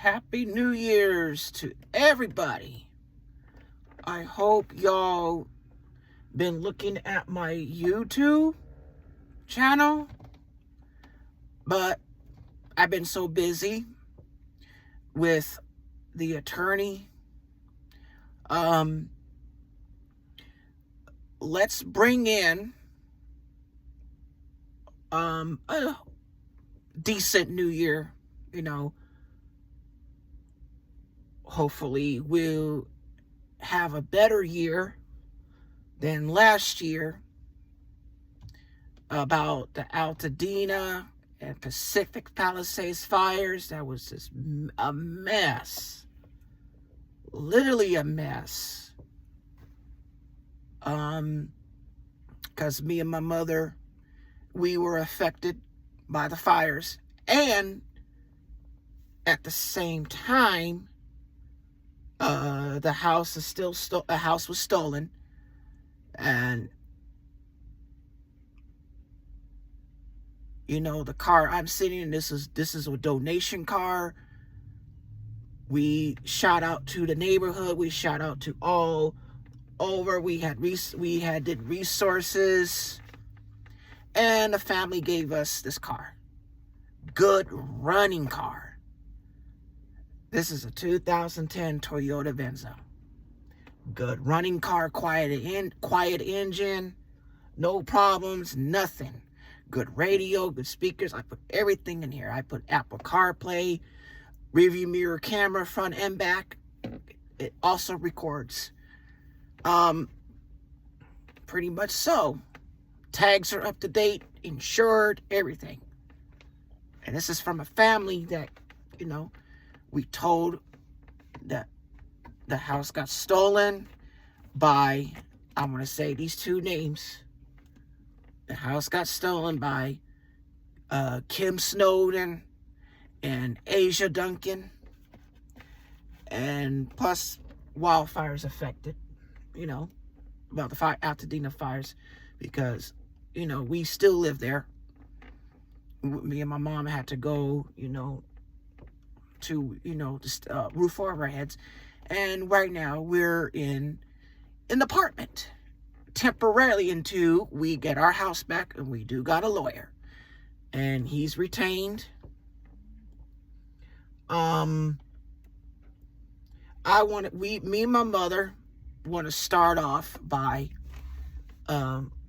Happy New Year's to everybody. I hope y'all been looking at my YouTube channel, but I've been so busy with the attorney. Let's bring in a decent new year, hopefully we'll have a better year than last year about the Altadena and Pacific Palisades fires. That was just a mess. Literally a mess. Because me and my mother, we were affected by the fires, and at the same time, the house is still a house was stolen, and the car I'm sitting in, this is a donation car. We shout out to the neighborhood. We shout out to all over. We did resources, and the family gave us this car. Good running car. This is a 2010 Toyota Venza. Good running car, quiet engine, no problems, nothing. Good radio, good speakers. I put everything in here. I put Apple CarPlay, rearview mirror camera, front and back. It also records. Pretty much so. Tags are up to date, insured, everything. And this is from a family that, we told that the house got stolen by, I'm going to say these two names. The house got stolen by Kymm Snowden and Asia Duncan. And plus wildfires affected, about the Altadena fires, because, we still live there. Me and my mom had to go, to, just roof over our heads. And right now we're in an apartment temporarily until we get our house back, and we do got a lawyer, and he's retained. Me and my mother want to start off by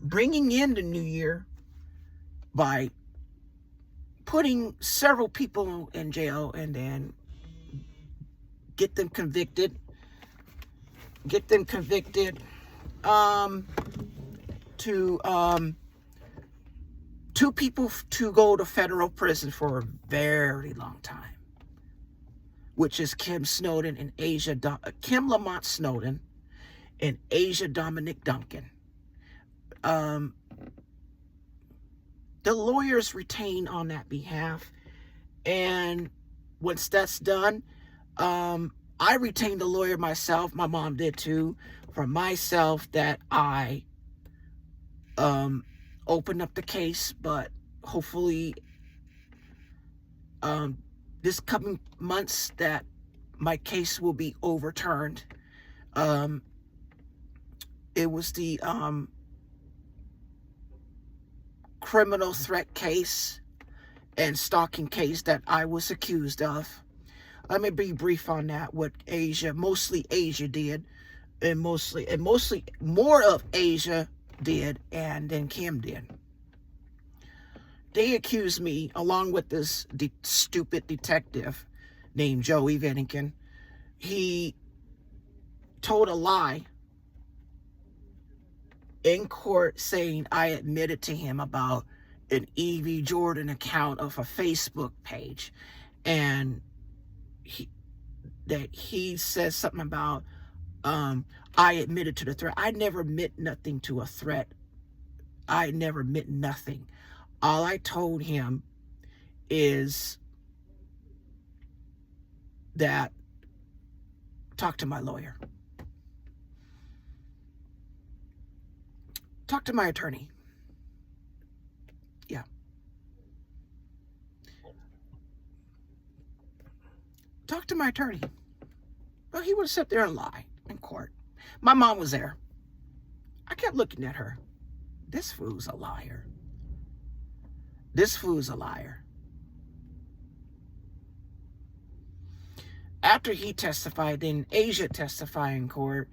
bringing in the new year by putting several people in jail, and then get them convicted. To two people to go to federal prison for a very long time, which is Kymm Snowden and Kymm Lamont Snowden and Asia Dominique Duncan. The lawyers retain on that behalf, and once that's done, I retained a lawyer myself. My mom did too, for myself, that I opened up the case. But hopefully this coming months that my case will be overturned. It was the criminal threat case and stalking case that I was accused of. Let me be brief on that. What mostly Asia did, and mostly more of Asia did, and then Kymm did. They accused me, along with this stupid detective named Joey Duncan. He told a lie in court, saying I admitted to him about an Evie Jordan account of a Facebook page, and he says something about I admitted to the threat. I never admit nothing to a threat. I never admit nothing. All I told him is that talk to my lawyer. Talk to my attorney. Yeah. talk to my attorney. Well, he would sit there and lie in court. My mom was there. I kept looking at her. This fool's a liar. This fool's a liar. After he testified, then Asia testified in court,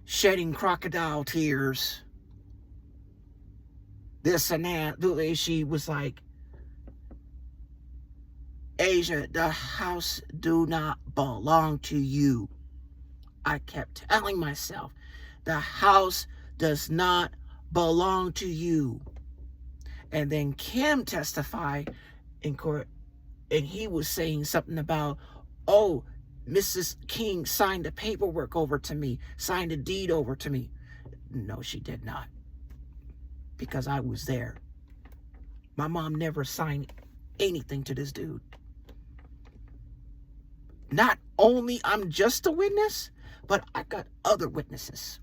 shedding crocodile tears. This and that. She was like, Asia, the house do not belong to you. I kept telling myself, the house does not belong to you. And then Kymm testified in court, and he was saying something about, oh, Mrs. King signed the paperwork over to me, signed a deed over to me. No, she did not, because I was there. My mom never signed anything to this dude. Not only I'm just a witness, but I got other witnesses.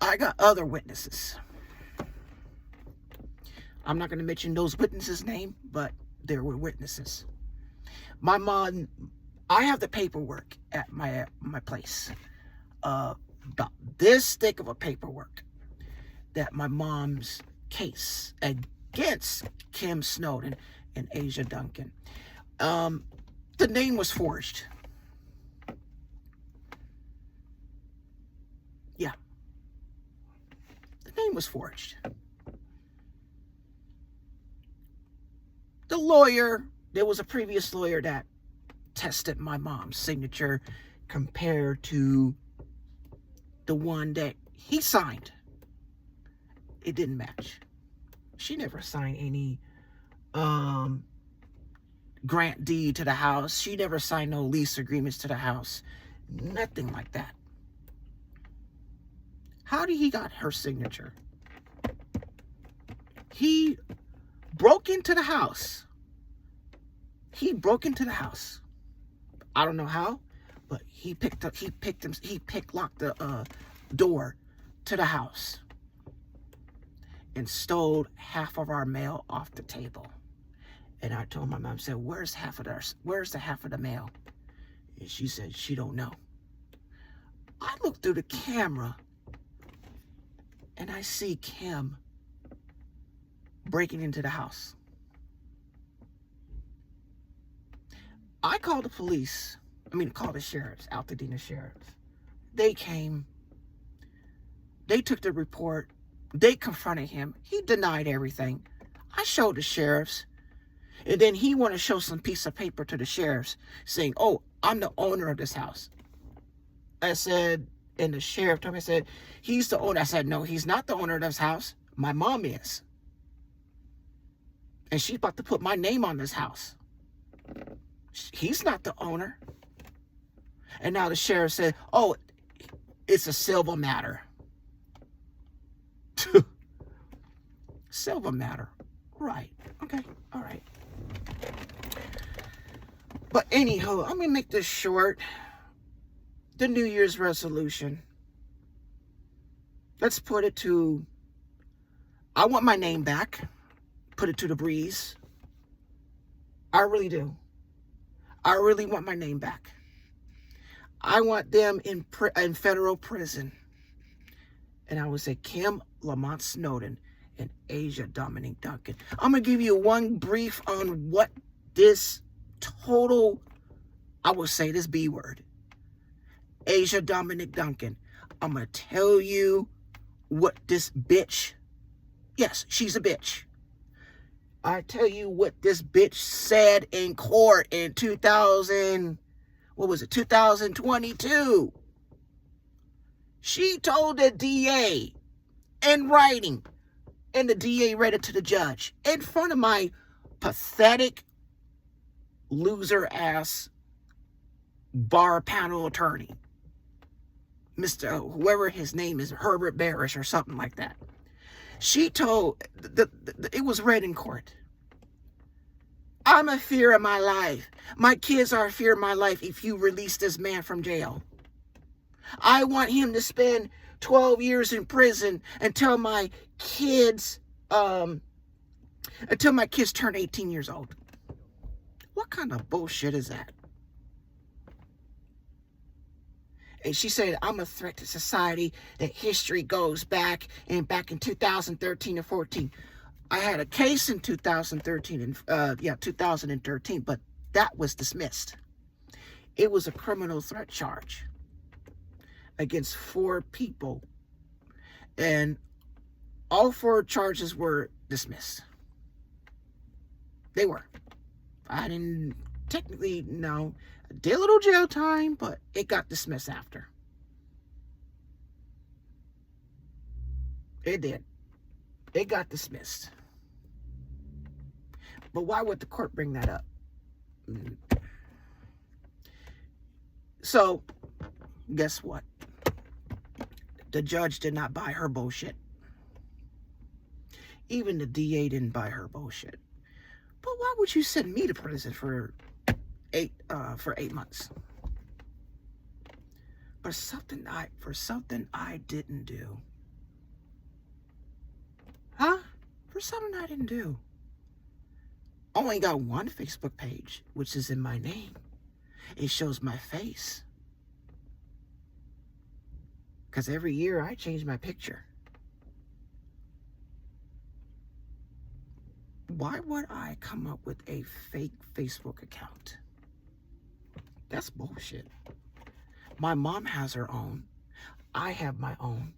I got other witnesses. I'm not going to mention those witnesses' name, but there were witnesses. My mom, I have the paperwork at my place. About this thick of a paperwork that my mom's case against Kymm Snowden and Asia Duncan. The name was forged. Yeah. The name was forged. The lawyer, there was a previous lawyer that tested my mom's signature compared to the one that he signed. It didn't match. She never signed any grant deed to the house. She never signed no lease agreements to the house. Nothing like that. How did he got her signature? He broke into the house. He I don't know how, but he locked the door to the house and stole half of our mail off the table. And I told my mom, said, where's the half of the mail? And she said, she don't know. I looked through the camera and I see Kymm breaking into the house. I called the police. Called the sheriffs, Altadena sheriffs. They came. They took the report. They confronted him. He denied everything. I showed the sheriffs. And then he wanted to show some piece of paper to the sheriffs saying, oh, I'm the owner of this house. I said, and the sheriff told me, I said, he's the owner. I said, no, he's not the owner of this house. My mom is. And she's about to put my name on this house. He's not the owner. And now the sheriff said, oh, it's a civil matter. Civil matter. Right. Okay. All right. But anywho, I'm going to make this short. The New Year's resolution. Let's put it to, I want my name back. Put it to the breeze. I really do. I really want my name back. I want them in federal prison. And I would say Kymm, Lamont Snowden, and Asia Dominique Duncan. I'm going to give you one brief on what this total, I would say this B word, Asia Dominique Duncan. I'm going to tell you what this bitch, yes, she's a bitch. I tell you what this bitch said in court in 2022. She told the DA in writing, and the DA read it to the judge in front of my pathetic, loser-ass bar panel attorney, Mr. whoever his name is, Herbert Barish or something like that. She told, it was read in court. I'm a fear of my life. My kids are a fear of my life if you release this man from jail. I want him to spend 12 years in prison until my kids turn 18 years old. What kind of bullshit is that? And she said, I'm a threat to society, that history goes back in 2013 and 14. I had a case in 2013 and 2013, but that was dismissed. It was a criminal threat charge against 4 people, and all 4 charges were dismissed. They were. I didn't technically know. I did a little jail time, but it got dismissed after. It did. It got dismissed. But why would the court bring that up? So, guess what? The judge did not buy her bullshit. Even the DA didn't buy her bullshit. But why would you send me to prison for 8 months? For something I didn't do. Huh? For something I didn't do. Only got 1 Facebook page, which is in my name. It shows my face. Because every year I change my picture. Why would I come up with a fake Facebook account? That's bullshit. My mom has her own. I have my own.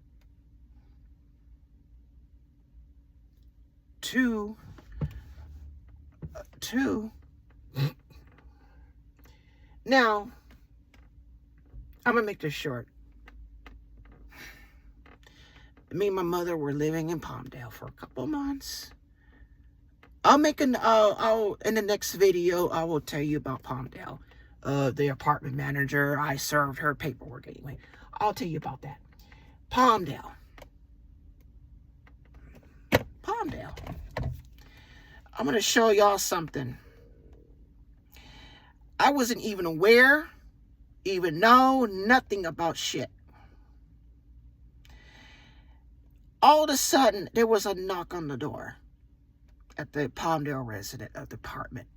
2. Now, I'm going to make this short. Me and my mother were living in Palmdale for a couple months. I'll make in the next video, I will tell you about Palmdale. The apartment manager, I served her paperwork anyway. I'll tell you about that. Palmdale. I'm going to show y'all something. I wasn't even aware, even know nothing about shit. All of a sudden, there was a knock on the door at the Palmdale resident of the apartment.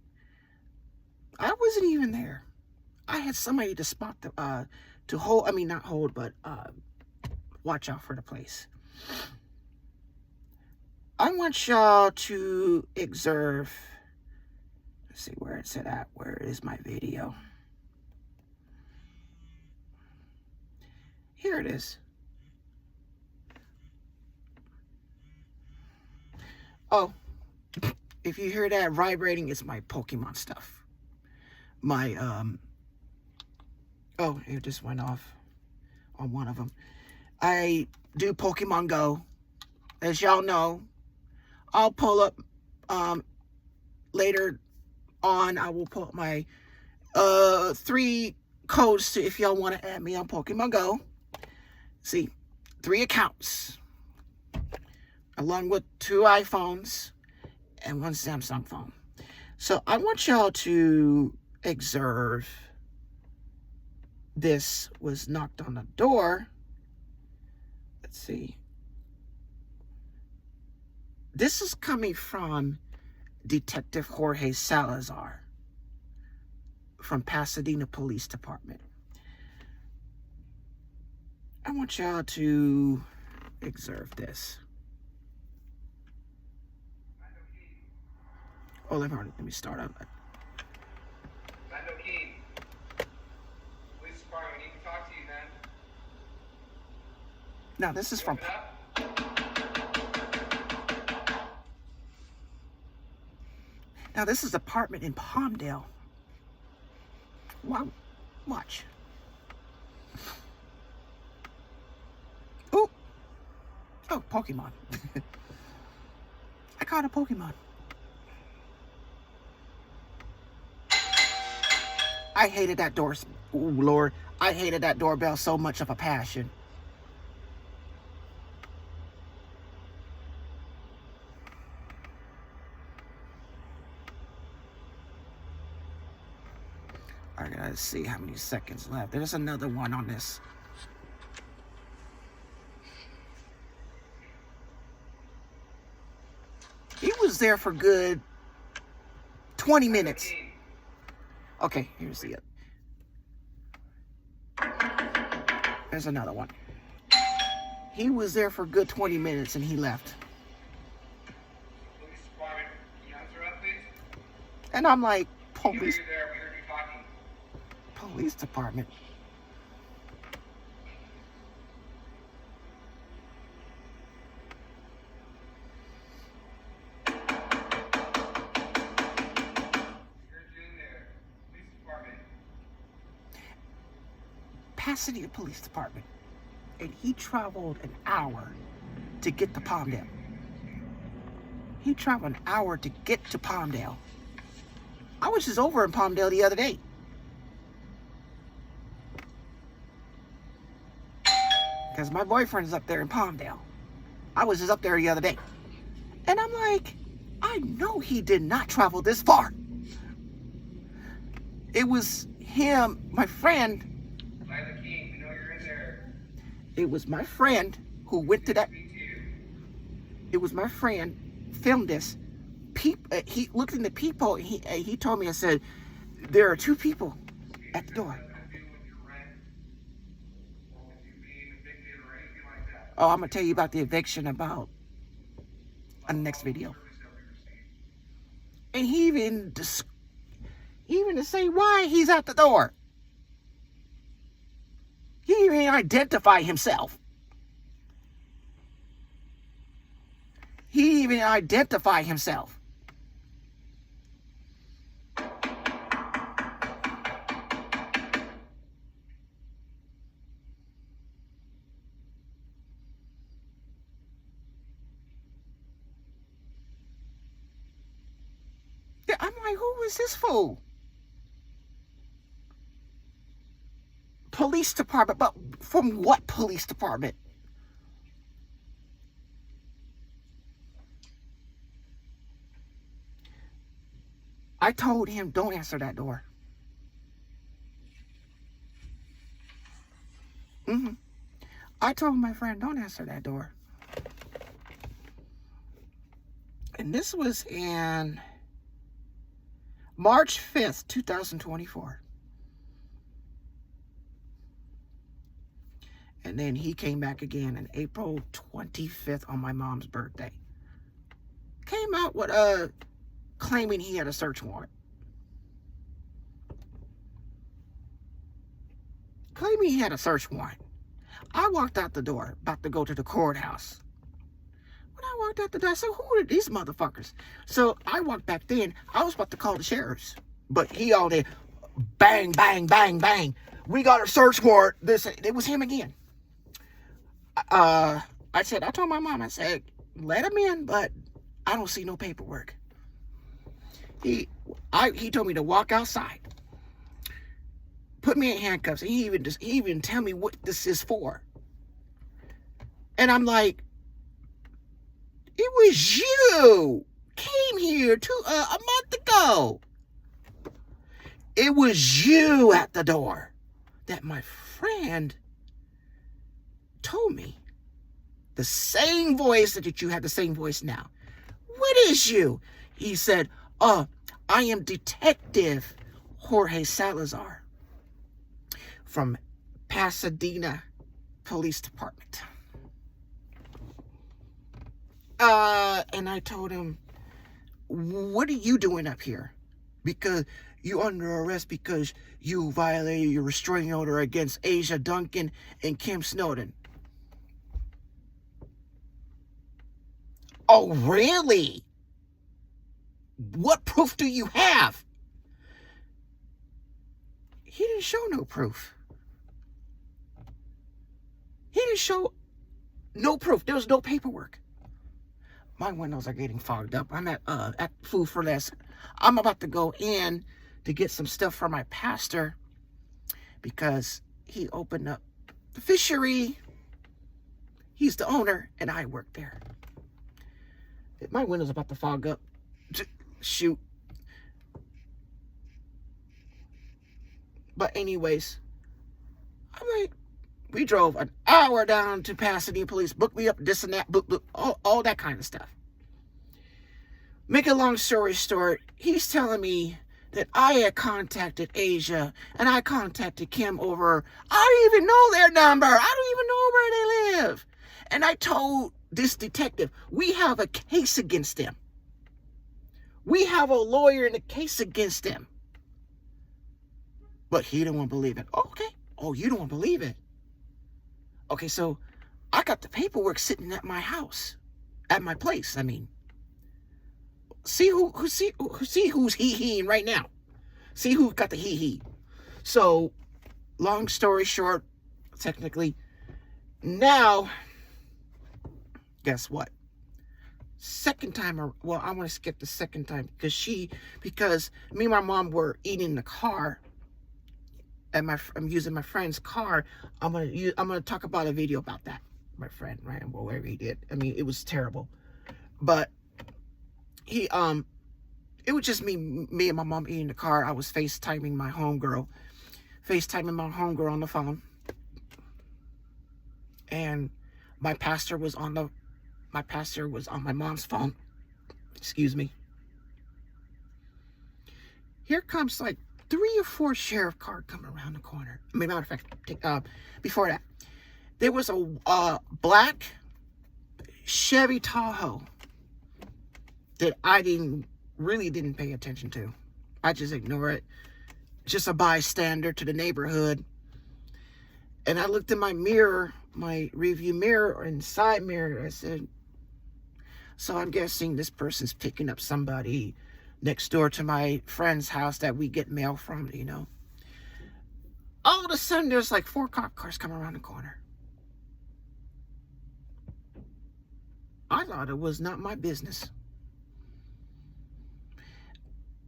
I wasn't even there. I had somebody to spot the, to hold, I mean, not hold, but watch out for the place. I want y'all to observe. Let's see where it's at. Where is my video? Here it is. Oh, if you hear that vibrating, it's my Pokemon stuff. My, oh, it just went off on one of them. I do Pokemon Go. As y'all know, I'll pull up, later on, I will pull up my, 3 codes to, if y'all want to add me on Pokemon Go. See, 3 accounts. Along with 2 iPhones and 1 Samsung phone. So I want y'all to observe. This was knocked on the door. Let's see. This is coming from Detective Jorge Salazar from Pasadena Police Department. I want y'all to observe this. Oh, let me start up. Duncan, police department, we need to talk to you, man. Now, this is from... Now, this is an apartment in Palmdale. Wow. Watch. Oh. Oh, Pokemon. I caught a Pokemon. I hated that door. Oh, Lord. I hated that doorbell so much of a passion. I gotta see how many seconds left. There's another one on this. He was there for good 20 minutes. Okay, here's the there's another one. He was there for a good 20 minutes and he left. Police department, can you answer that, please? And I'm like, We police, heard you there. We heard you talking. police department. We heard you in there. Police department. Pasadena Police Department. And he traveled an hour to get to Palmdale. He traveled an hour to get to Palmdale. I was just over in Palmdale the other day. Because my boyfriend is up there in Palmdale. I was just up there the other day. And I'm like, I know he did not travel this far. It was him, my friend. Kymm, we know you're in there. It was my friend who went to that. Speak to you. It was my friend filmed this. He looked in the peephole and he told me, I said, there are two people at the door. Nothing to do with your rent or with you being evicted or anything like that. Oh, I'm going to tell you about the eviction about on the next video. Service that we received. And he even to say why he's at the door. He didn't even identify himself. He didn't even identify himself. Yeah, I'm like, who is this fool? Police department, but from what police department? I told him, don't answer that door. I told my friend, don't answer that door. And this was in March 5th, 2024. And then he came back again on April 25th on my mom's birthday. Came out with claiming he had a search warrant. Claiming he had a search warrant. I walked out the door, about to go to the courthouse. When I walked out the door, I said, who are these motherfuckers? So I walked back in. I was about to call the sheriffs. But he all did bang, bang, bang, bang. We got a search warrant. It was him again. I told my mom, I said, let him in, but I don't see no paperwork. He told me to walk outside, put me in handcuffs, and he even tell me what this is for. And I'm like, it was you came here a month ago. It was you at the door that my friend told me. The same voice that you have the same voice now. What is you? He said, I am Detective Jorge Salazar from Pasadena Police Department. And I told him, what are you doing up here? Because you're under arrest because you violated your restraining order against Asia Duncan and Kymm Snowden. Oh, really? What proof do you have? He didn't show no proof. He didn't show no proof. There was no paperwork. My windows are getting fogged up. I'm at Food for Less. I'm about to go in to get some stuff for my pastor because he opened up the fishery. He's the owner, and I work there. My window's about to fog up. Shoot. But anyways, I'm like, we drove an hour down to Pasadena Police, booked me up, this and that, all that kind of stuff. Make a long story short, he's telling me that I had contacted Asia and I contacted Kymm over, I don't even know their number. I don't even know where they live. And I told this detective, we have a case against them. We have a lawyer in a case against them. But he didn't want to believe it. Okay. Oh, you don't want to believe it. Okay, so I got the paperwork sitting at my house. At my place, I mean. See who's hee-heeing right now. See who got the hee-hee. So, long story short, technically, now, guess what? Second time, well, I want to skip the second time because me and my mom were eating in the car, and I'm using my friend's car. I'm gonna talk about a video about that. My friend, right? Well, whatever he did. I mean, it was terrible, but it was just me and my mom eating in the car. I was FaceTiming my homegirl on the phone, and my pastor was on my mom's phone. Excuse me. Here comes like 3 or 4 sheriff cars coming around the corner. I mean, matter of fact, before that, there was a black Chevy Tahoe that I really didn't pay attention to. I just ignore it. Just a bystander to the neighborhood. And I looked in my mirror, my review mirror and side mirror. I said, so I'm guessing this person's picking up somebody next door to my friend's house that we get mail from, you know. All of a sudden, there's like 4 cop cars coming around the corner. I thought it was not my business.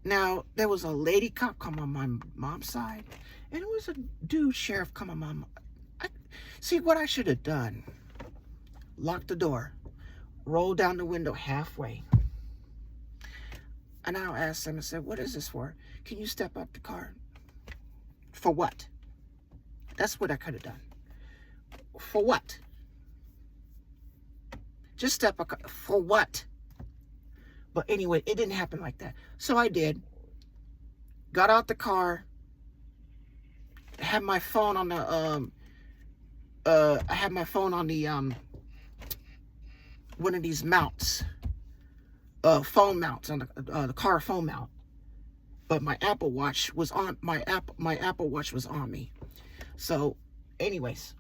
Now, there was a lady cop come on my mom's side, and it was a dude sheriff come on my mom. See, what I should have done, locked the door, rolled down the window halfway, and I asked him, I said, what is this for? Can you step up the car? For what? That's what I could have done. For what? Just step up. For what? But anyway, it didn't happen like that. So I did. Got out the car. Had my phone on the I had my phone on the one of these mounts. Phone mounts on the car phone mount. But my Apple Watch was on my Apple Watch was on me. So, anyways,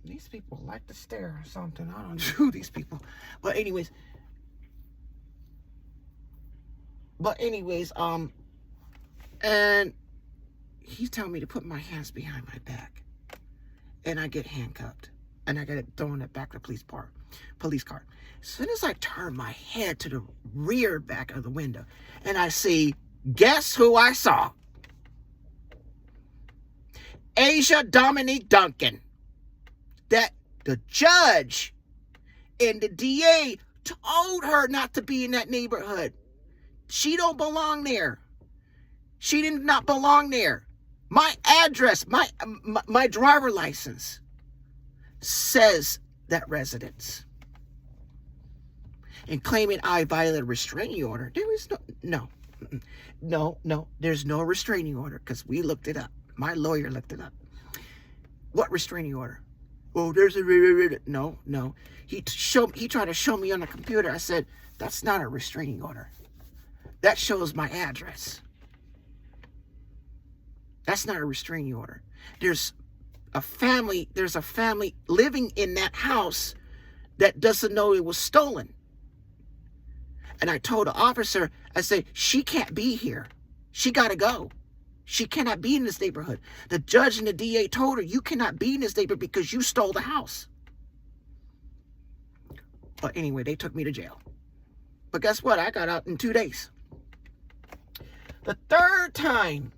these people like to stare or something. I don't know who these people. But anyways, and he's telling me to put my hands behind my back, and I get handcuffed, and I get thrown it back to the police car. As soon as I turn my head to the rear back of the window, and I see, guess who I saw? Asia Dominique Duncan. That the judge and the DA told her not to be in that neighborhood. She don't belong there. She did not belong there. My address, my driver license says that residence. And claiming I violated a restraining order. There is no, there's no restraining order because we looked it up. My lawyer looked it up. What restraining order? Oh, there's a no. He tried to show me on the computer. I said, that's not a restraining order. That shows my address. That's not a restraining order. There's a family living in that house that doesn't know it was stolen. And I told the officer, I said, she can't be here. She got to go. She cannot be in this neighborhood. The judge and the DA told her, you cannot be in this neighborhood because you stole the house. But anyway, they took me to jail. But guess what? I got out in 2 days. The third time,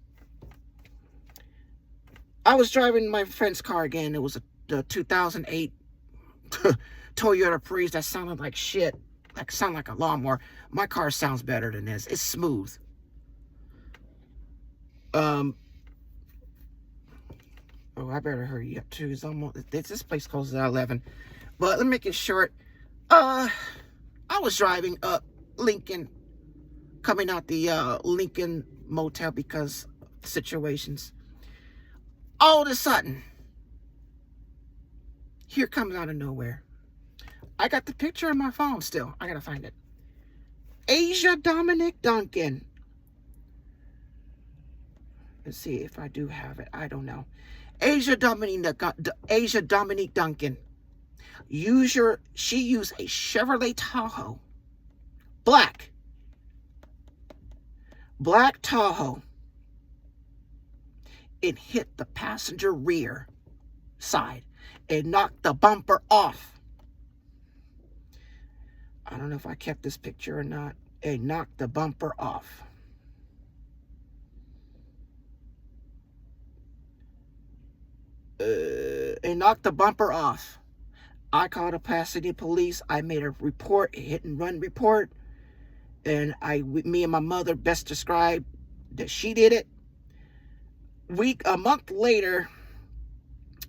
I was driving my friend's car again. It was a 2008 Toyota Prius that sounded like shit. Sound like a lawnmower. My car sounds better than this. It's smooth. Oh, I better hurry up too. It's almost, this place closes at 11. But let me make it short. I was driving up Lincoln coming out the Lincoln Motel because situations. All of a sudden, here comes out of nowhere. I got the picture on my phone still. I gotta find it. Asia Dominique Duncan. Let's see if I do have it. I don't know. Asia Dominique Duncan. She used a Chevrolet Tahoe. Black Tahoe. It hit the passenger rear side. It knocked the bumper off. I don't know if I kept this picture or not. It knocked the bumper off. It knocked the bumper off. I called the Pasadena police. I made a report, a hit and run report. And me and my mother best described that she did it. A month later,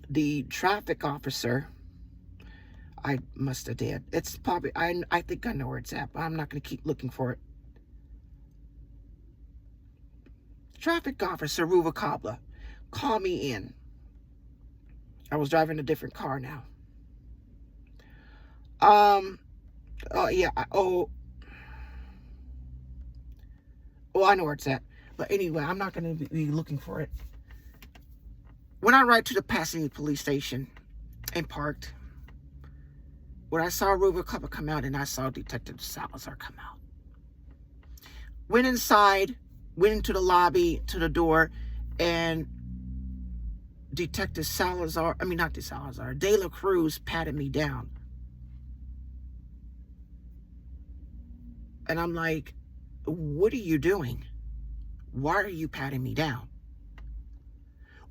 the traffic officer, I must have did. It's probably, I think I know where it's at, but I'm not going to keep looking for it. Traffic officer Ruvacabla called me in. I was driving a different car now. Yeah. Oh, I know where it's at. But anyway, I'm not going to be looking for it. When I ride to the Pasadena police station and parked, when I saw Ruvacabla come out and I saw Detective Salazar come out, went inside, went into the lobby, to the door, and Detective Salazar, De La Cruz patted me down. And I'm like, what are you doing? Why are you patting me down?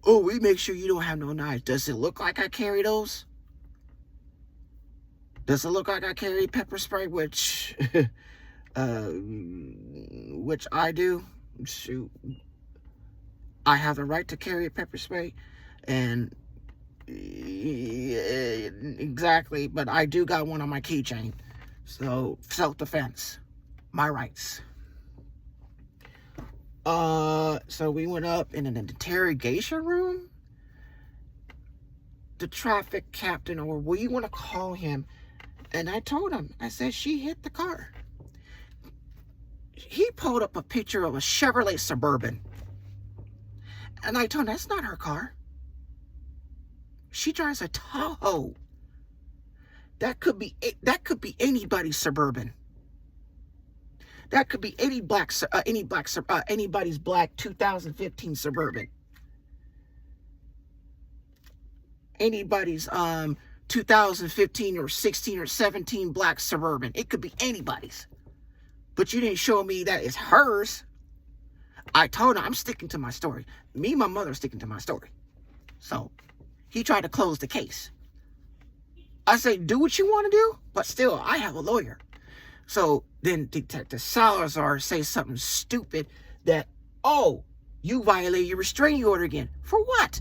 Oh, we make sure you don't have no knives. Does it look like I carry those? Does it look like I carry pepper spray, which I do? Shoot. I have the right to carry a pepper spray, and exactly, but I do got one on my keychain. So, self-defense. My rights. So we went up in an interrogation room. The traffic captain, or what you want to call him, and I told him, I said, she hit the car. He pulled up a picture of a Chevrolet Suburban. And I told him, that's not her car. She drives a Tahoe. That could be anybody's Suburban. That could be anybody's black 2015 Suburban. Anybody's 2015 or 16 or 17 black Suburban. It could be anybody's. But you didn't show me that it's hers. I told her I'm sticking to my story. Me and my mother are sticking to my story. So he tried to close the case. I say, do what you want to do, but still, I have a lawyer. So then Detective Salazar says something stupid that, oh, you violated your restraining order again. For what?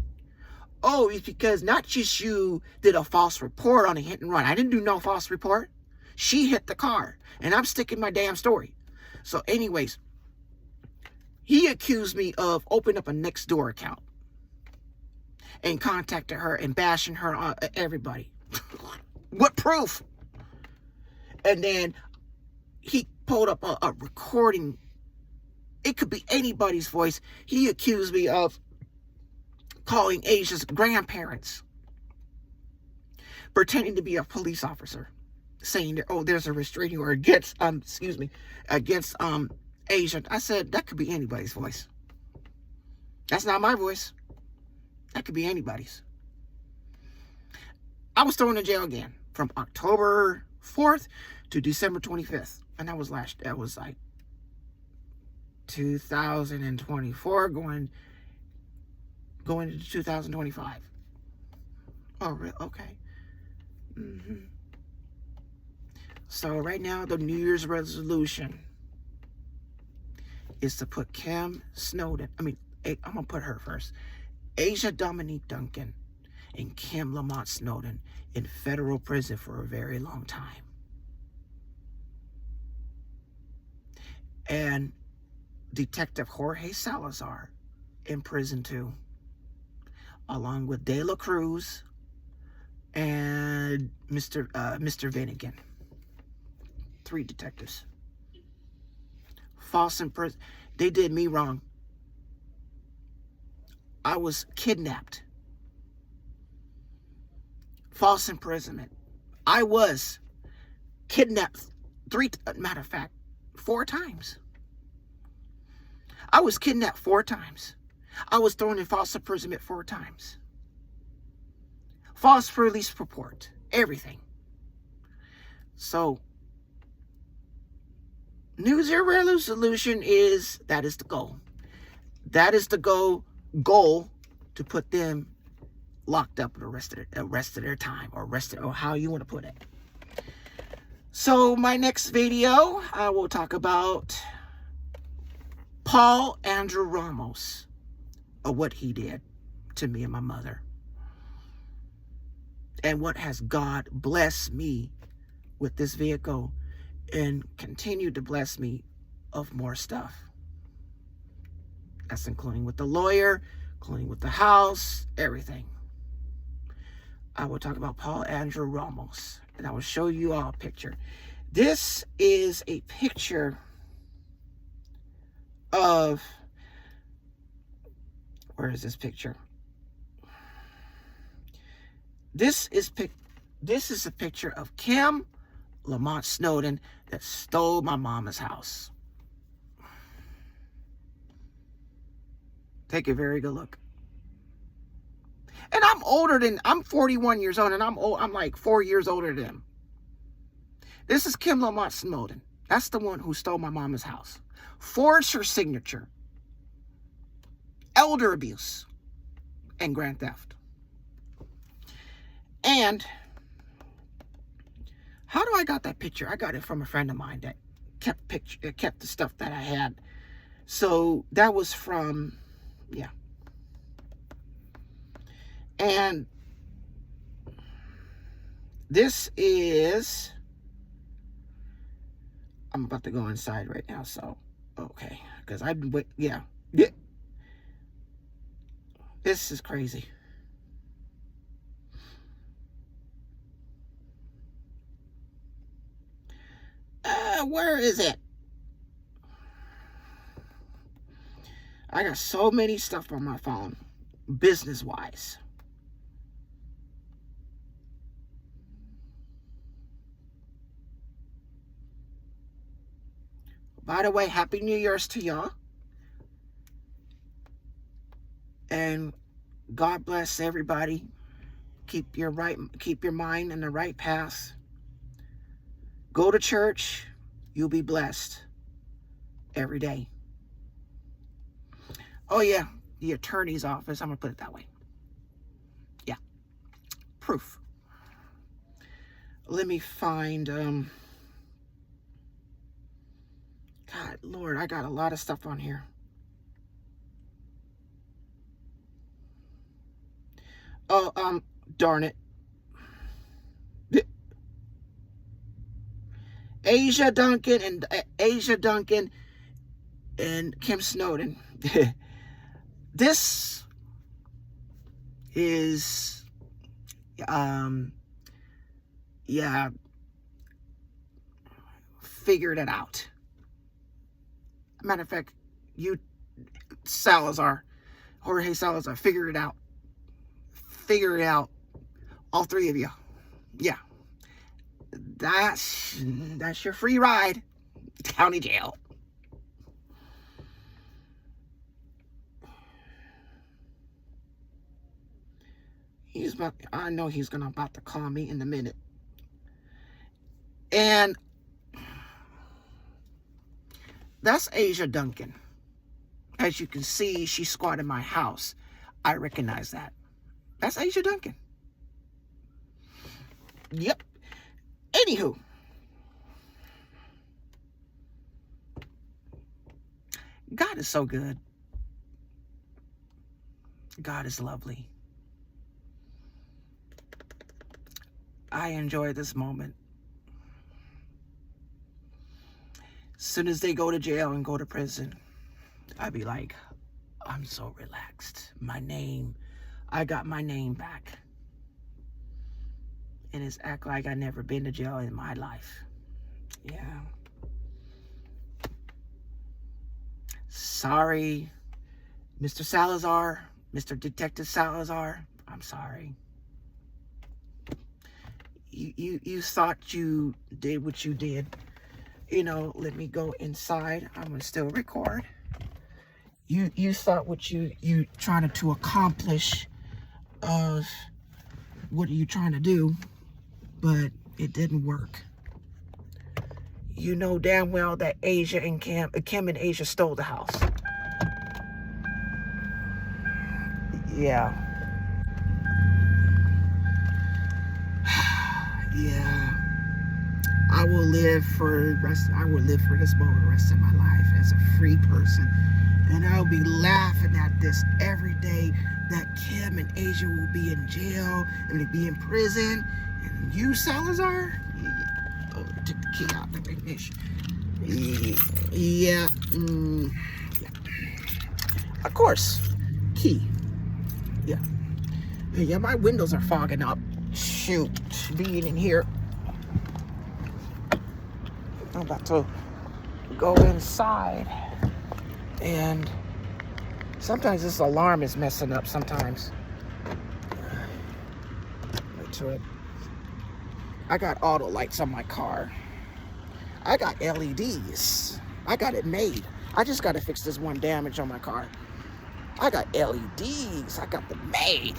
Oh, it's because not just you did a false report on a hit and run. I didn't do no false report. She hit the car, and I'm sticking my damn story. So anyways, he accused me of opening up a Nextdoor account and contacted her and bashing her on everybody. What proof? And then he pulled up a recording. It could be anybody's voice. He accused me of calling Asia's grandparents, pretending to be a police officer, saying that, oh, there's a restraining order against Asia. I said, that could be anybody's voice. That's not my voice. That could be anybody's. I was thrown in jail again from October 4th to December 25th. And that was like 2024 going into 2025. Oh, really? Okay. So right now, the New Year's resolution is to put Kymm Snowden. I'm going to put her first. Asia Dominique Duncan and Kymm Lamont Snowden in federal prison for a very long time. and Detective Jorge Salazar in prison too, along with De La Cruz and Mr. Finnegan. 3 detectives. False imprisonment. They did me wrong. I was kidnapped. False imprisonment. I was kidnapped 4 times. I was kidnapped 4 times. I was thrown in false imprisonment 4 times. False release report. Everything. So, New Year's resolution is, that is the goal. That is the goal to put them locked up the rest of their time, or how you want to put it. So my next video, I will talk about Paul Andrew Ramos, or what he did to me and my mother, and what has God blessed me with this vehicle, and continue to bless me of more stuff. That's including with the lawyer, including with the house, everything. I will talk about Paul Andrew Ramos, and I will show you all a picture. This is a picture of, where is this picture? This is a picture of Kymm, Lamont Snowden, that stole my mama's house. Take a very good look. And I'm 41 years old, and I'm like 4 years older than him. This is Kymm Lamont Snowden. That's the one who stole my mama's house. Forged her signature. Elder abuse. And grand theft. And how do I got that picture? I got it from a friend of mine that kept the stuff that I had. So that was from, yeah. And this is, I'm about to go inside right now, so, okay. Because I've been, yeah. This is crazy. Where is it? I got so many stuff on my phone, business-wise. By the way, Happy New Year's to y'all. And God bless everybody. Keep your mind in the right path. Go to church. You'll be blessed every day. Oh yeah, the attorney's office. I'm gonna put it that way. Yeah, proof. Let me find. God, Lord, I got a lot of stuff on here. Oh, darn it. Asia Duncan and Kymm Snowden. This is, yeah, figured it out. Matter of fact, Jorge Salazar, figure it out. Figure it out. All 3 of you. Yeah. That's your free ride. County jail. I know he's about to call me in a minute. And that's Asia Duncan. As you can see, she squatted my house. I recognize that. That's Asia Duncan. Yep. Anywho. God is so good. God is lovely. I enjoy this moment. So soon as they go to jail and go to prison, I'd be like, I'm so relaxed. I got my name back. And it's act like I never been to jail in my life. Yeah. Sorry, Mr. Salazar, Mr. Detective Salazar. I'm sorry. You thought you did what you did. You know, let me go inside. I'm gonna still record. You thought what you trying to accomplish. What are you trying to do? But it didn't work. You know damn well that Asia and Kymm and Asia stole the house. Yeah. Yeah. I will live for this moment the rest of my life as a free person. And I'll be laughing at this every day that Kymm and Asia will be in jail and they'll be in prison. And you, Salazar? Oh, took the key out of the ignition. Yeah. Of course. Key. Yeah. Yeah, my windows are fogging up. Shoot. Being in here. I'm about to go inside. And sometimes this alarm is messing up sometimes. Wait till it. I got auto lights on my car. I got LEDs. I got it made. I just got to fix this one damage on my car. I got LEDs. I got them made.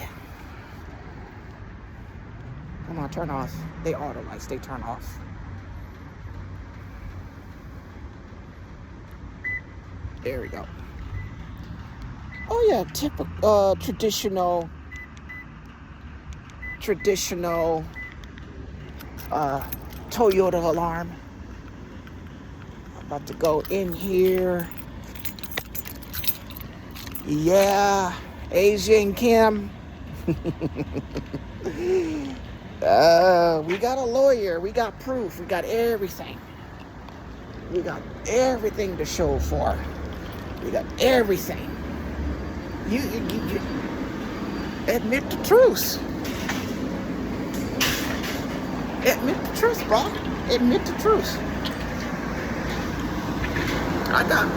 Come on, turn off. They auto lights. They turn off. There we go. Oh yeah, typical, traditional Toyota alarm. I'm about to go in here. Yeah, Asia and Kymm. We got a lawyer. We got proof. We got everything. We got everything to show for. We got everything. You admit the truth. Admit the truth, bro. Admit the truth. I got.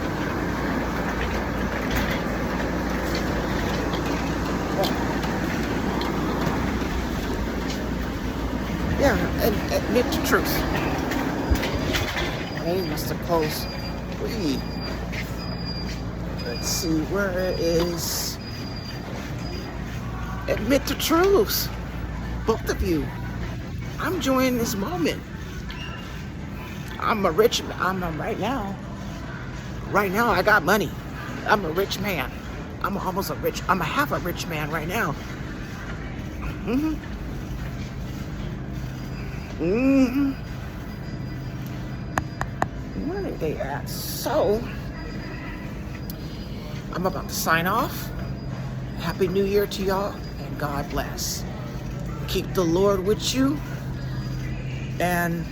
Yeah, and admit the truth. They must have closed. Let's see, where is... Admit the truth. Both of you. I'm enjoying this moment. I'm a rich man. Right now, I got money. I'm a rich man. I'm a half a rich man right now. Where are they at? So, I'm about to sign off. Happy New Year to y'all, and God bless. Keep the Lord with you, and